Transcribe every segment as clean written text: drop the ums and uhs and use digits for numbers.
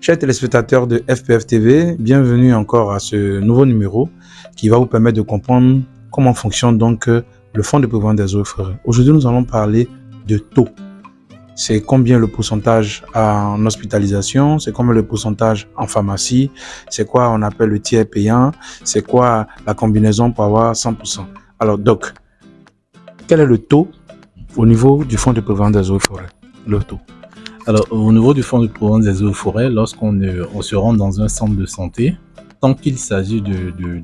Chers téléspectateurs de FPF TV, bienvenue encore à ce nouveau numéro qui va vous permettre de comprendre comment fonctionne donc le fonds de prévoyance des eaux et forêts. Aujourd'hui, nous allons parler de taux. C'est combien le pourcentage en hospitalisation, c'est combien le pourcentage en pharmacie, c'est quoi on appelle le tiers payant, c'est quoi la combinaison pour avoir 100%. Alors Doc, quel est le taux au niveau du fonds de prévoyance des eaux et forêts? Le taux. Alors, au niveau du fonds de prévoyance des eaux et forêts, lorsqu'on se rend dans un centre de santé, tant qu'il s'agit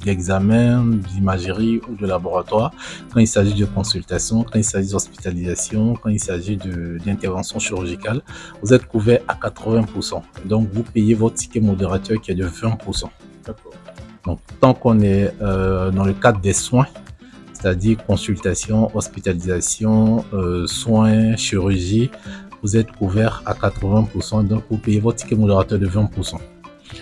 d'examen, d'imagerie ou de laboratoire, quand il s'agit de consultation, quand il s'agit d'hospitalisation, quand il s'agit d'intervention chirurgicale, vous êtes couvert à 80%. Donc, vous payez votre ticket modérateur qui est de 20%. D'accord. Donc, tant qu'on est dans le cadre des soins, c'est-à-dire consultation, hospitalisation, soins, chirurgie, vous êtes couvert à 80%, donc vous payez votre ticket modérateur de 20%.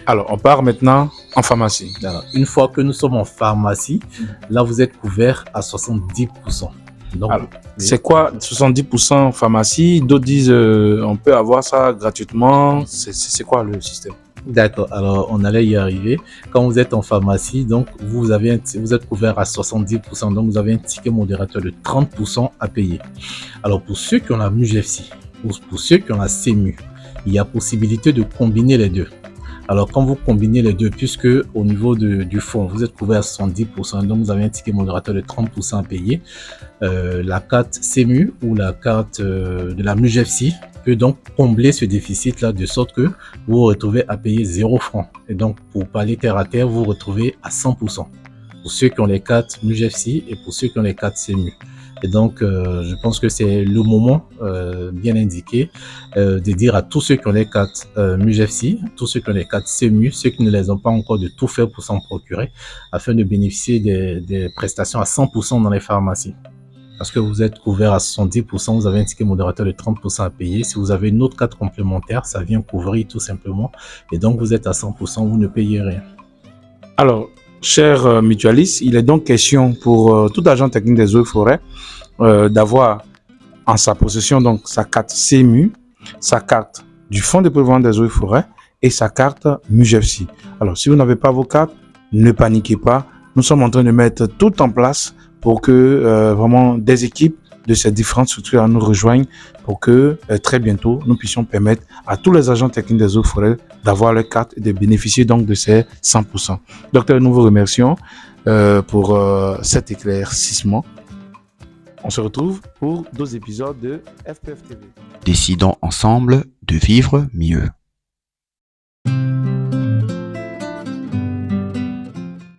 Alors, on part maintenant en pharmacie. Alors, une fois que nous sommes en pharmacie, là, vous êtes couvert à 70%. Donc, alors, c'est quoi 70% pharmacie? D'autres disent on peut avoir ça gratuitement. C'est quoi le système? D'accord, alors on allait y arriver. Quand vous êtes en pharmacie, donc vous êtes couvert à 70%, donc vous avez un ticket modérateur de 30% à payer. Alors pour ceux qui ont la MUGEFSI, pour ceux qui ont la CEMU, il y a possibilité de combiner les deux. Alors quand vous combinez les deux, puisque au niveau du fonds, vous êtes couvert à 70%, donc vous avez un ticket modérateur de 30% à payer, la carte CEMU ou la carte de la MUGEFSI peut donc combler ce déficit-là de sorte que vous vous retrouvez à payer 0 francs. Et donc pour parler terre à terre, vous vous retrouvez à 100%. Pour ceux qui ont les cartes MUGEFSI et pour ceux qui ont les cartes CEMU. Et donc, je pense que c'est le moment bien indiqué de dire à tous ceux qui ont les cartes MUGEFSI, tous ceux qui ont les cartes CEMU, ceux qui ne les ont pas encore, de tout faire pour s'en procurer afin de bénéficier des prestations à 100% dans les pharmacies. Parce que vous êtes couvert à 70%, vous avez un ticket modérateur de 30% à payer. Si vous avez une autre carte complémentaire, ça vient couvrir tout simplement. Et donc, vous êtes à 100%, vous ne payez rien. Alors, chers mutualistes, il est donc question pour tout agent technique des eaux et forêts d'avoir en sa possession donc sa carte CEMU, sa carte du fonds de prévoyance des eaux et forêts et sa carte MUGEFSI. Alors, si vous n'avez pas vos cartes, ne paniquez pas. Nous sommes en train de mettre tout en place pour que vraiment des équipes de ces différentes structures nous rejoignent pour que très bientôt nous puissions permettre à tous les agents techniques des eaux et forêts d'avoir leur carte et de bénéficier donc de ces 100%. Docteur, nous vous remercions pour cet éclaircissement. On se retrouve pour d'autres épisodes de FPF TV. Décidons ensemble de vivre mieux.